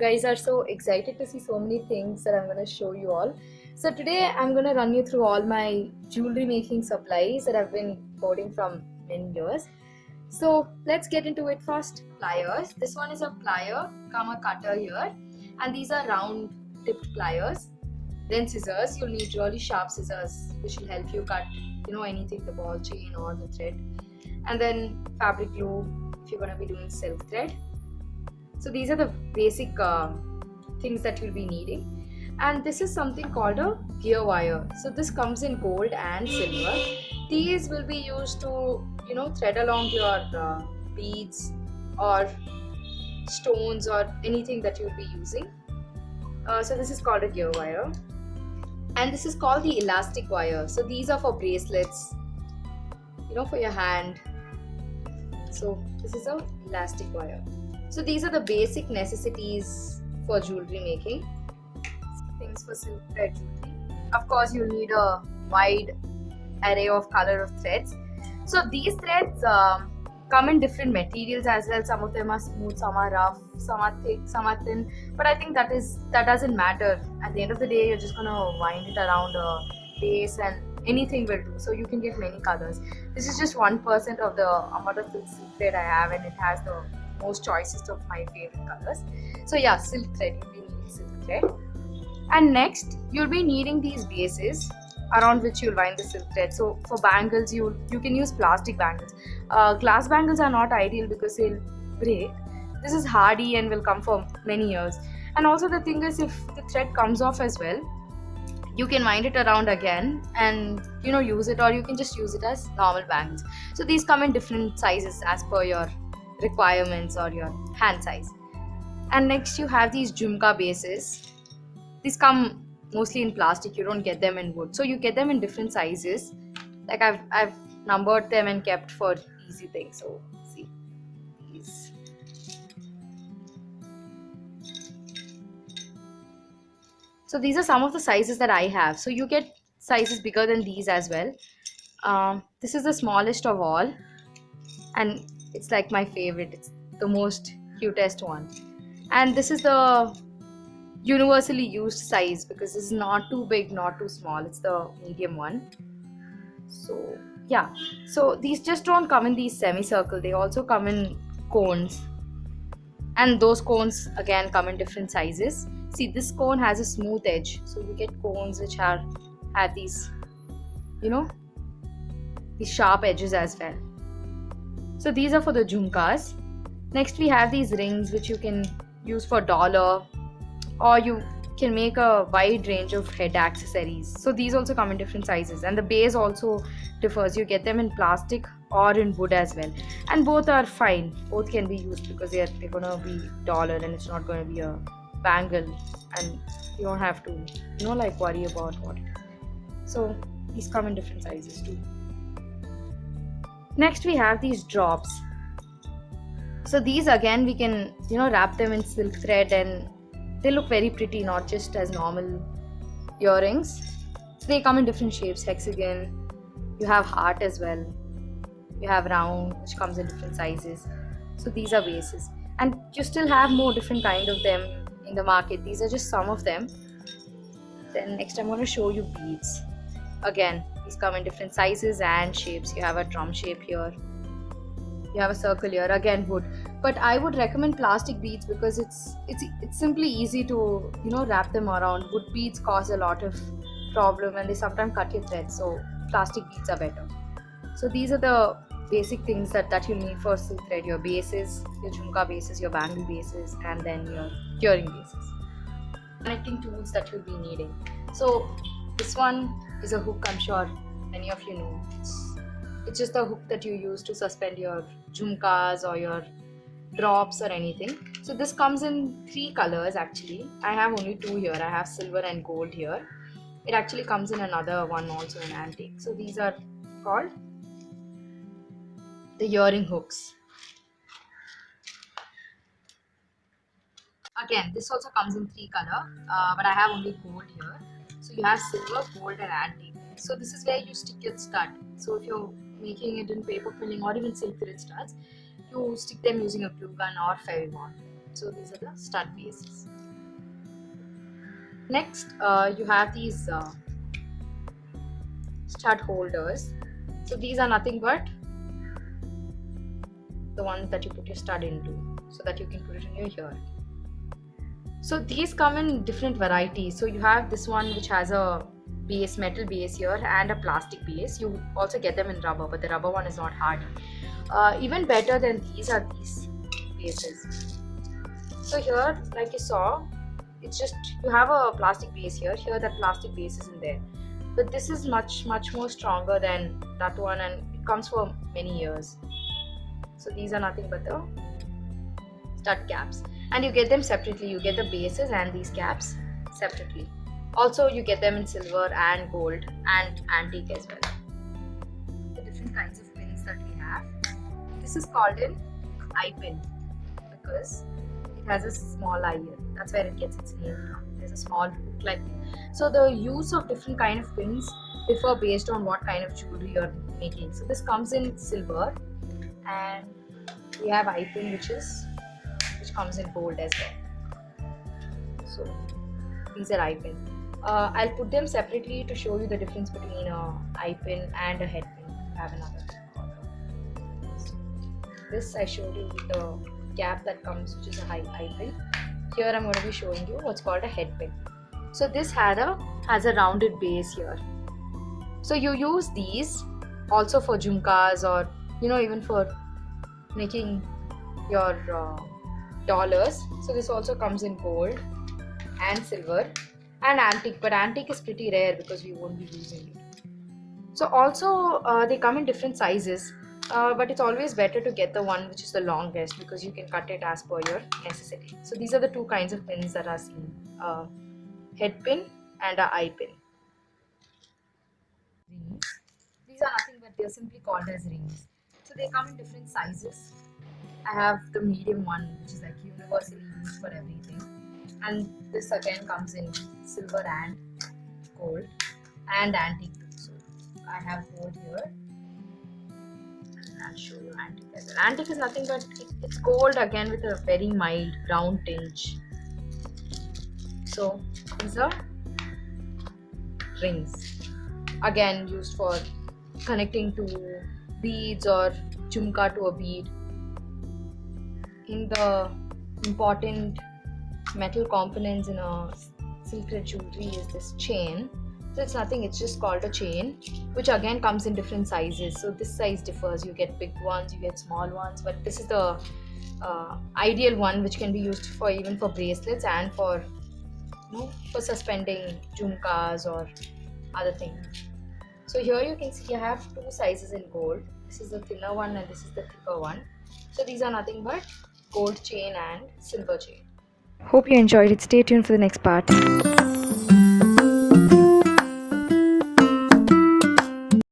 guys are so excited to see so many things that I'm going to show you all. So today I'm going to run you through all my jewelry making supplies that I've been hoarding from many years. So let's get into it first. Pliers. This one is a plier, comma cutter here, and these are round tipped pliers. Then scissors. You'll need really sharp scissors which will help you cut, anything, the ball chain or the thread. And then fabric glue if you're going to be doing silk thread. So these are the basic things that you'll be needing. And this is something called a gear wire. So this comes in gold and silver. These will be used to, thread along your beads or stones or anything that you'll be using. So this is called a gear wire. And this is called the elastic wire. So these are for bracelets, for your hand. So this is a elastic wire. So these are the basic necessities for jewelry making. Things for silk thread jewelry. Of course, you'll need a wide array of color of threads. So these threads come in different materials as well. Some of them are smooth, some are rough, some are thick, some are thin. But I think that doesn't matter. At the end of the day, you're just gonna wind it around a base and anything will do. So you can get many colors. This is just 1% of the amount of silk thread I have, and it has the most choices of my favorite colors. So yeah, silk thread, you'll be needing silk thread. And next you'll be needing these bases around which you'll wind the silk thread. So for bangles, you can use plastic bangles. Glass bangles are not ideal because they'll break. This is hardy and will come for many years. And also the thing is, if the thread comes off as well, you can wind it around again and use it, or you can just use it as normal bangles. So these come in different sizes as per your requirements or your hand size. And next you have these jhumka bases. These come mostly in plastic, you don't get them in wood, so you get them in different sizes. Like I've numbered them and kept for easy things. So see these. So these are some of the sizes that I have. So you get sizes bigger than these as well. This is the smallest of all, and it's like my favorite. It's the most cutest one. And this is the universally used size because this is not too big, not too small. It's the medium one. So yeah, so these just don't come in these semicircle, they also come in cones, and those cones again come in different sizes. See, this cone has a smooth edge, so you get cones which have these these sharp edges as well. So these are for the jhumkas. Next we have these rings which you can use for dollar, or you can make a wide range of head accessories. So these also come in different sizes, and the base also differs. You get them in plastic or in wood as well, and both are fine. Both can be used because they're gonna be dollar and it's not gonna be a bangle, and you don't have to worry about what. So these come in different sizes too. Next we have these drops. So these again we can wrap them in silk thread, and they look very pretty, not just as normal earrings. So they come in different shapes, hexagon, you have heart as well, you have round, which comes in different sizes. So these are bases, and you still have more different kind of them in the market. These are just some of them. Then next I'm going to show you beads. Again, these come in different sizes and shapes. You have a drum shape here, you have a circle here, again wood. But I would recommend plastic beads because it's simply easy to wrap them around. Wood beads cause a lot of problem and they sometimes cut your thread, so plastic beads are better. So these are the basic things that you need for silk thread: your bases, your jhumka bases, your bangle bases, and then your earring bases. Connecting tools that you'll be needing. So this one is a hook, I'm sure many of you know. It's just a hook that you use to suspend your jhumkas or your drops or anything. So this comes in 3 colors actually. I have only 2 here. I have silver and gold here. It actually comes in another one also in antique. So these are called the earring hooks. Again, this also comes in 3 color, but I have only gold here. So you have silver, gold and antique. So this is where you stick your stud. So if you're making it in paper filling or even silk thread studs, you stick them using a glue gun or Fevibond. So these are the stud bases. Next, you have these stud holders. So these are nothing but the ones that you put your stud into, so that you can put it in your ear. So these come in different varieties. So you have this one which has a base, metal base here, and a plastic base. You also get them in rubber, but the rubber one is not hardy. Even better than these are these bases. So here, like you saw, it's just you have a plastic base here. Here that plastic base is in there, but this is much more stronger than that one, and it comes for many years. So these are nothing but the stud caps, and you get them separately. You get the bases and these caps separately. Also you get them in silver and gold and antique as well. The different kinds of pins that we have. This is called an eye pin because it has a small eye here. That's where it gets its name from. There's a small hook like that. So the use of different kind of pins differ based on what kind of jewelry you're making. So this comes in silver, and we have eye pin which comes in gold as well. So these are eye pin. I'll put them separately to show you the difference between a eye pin and a head pin. I have another. This I showed you with the cap that comes, which is a eye pin. Here I'm going to be showing you what's called a head pin. So this has a rounded base here. So you use these also for jhumkas, or even for making your dollars. So this also comes in gold and silver and antique, but antique is pretty rare because we won't be using it. So also they come in different sizes, but it's always better to get the one which is the longest because you can cut it as per your necessity. So these are the two kinds of pins that are seen, head pin and a eye pin. Rings. These are nothing but they're simply called as rings. So they come in different sizes. I have the medium one, which is like universally used for everything, and this again comes in silver and gold and antique too. So I have gold here, and I'll show you antique as well. Antique is nothing but it's gold again with a very mild brown tinge. So these are rings, again used for connecting to beads or jhumka to a bead. In the important metal components in a silk thread jewelry is this chain. So it's nothing, it's just called a chain, which again comes in different sizes. So this size differs. You get big ones, you get small ones, but this is the ideal one, which can be used for even for bracelets and for for suspending jhumkas or other things. So here you can see I have two sizes in gold. This is the thinner one and this is the thicker one. So these are nothing but gold chain and silver chain. Hope you enjoyed it. Stay tuned for the next part.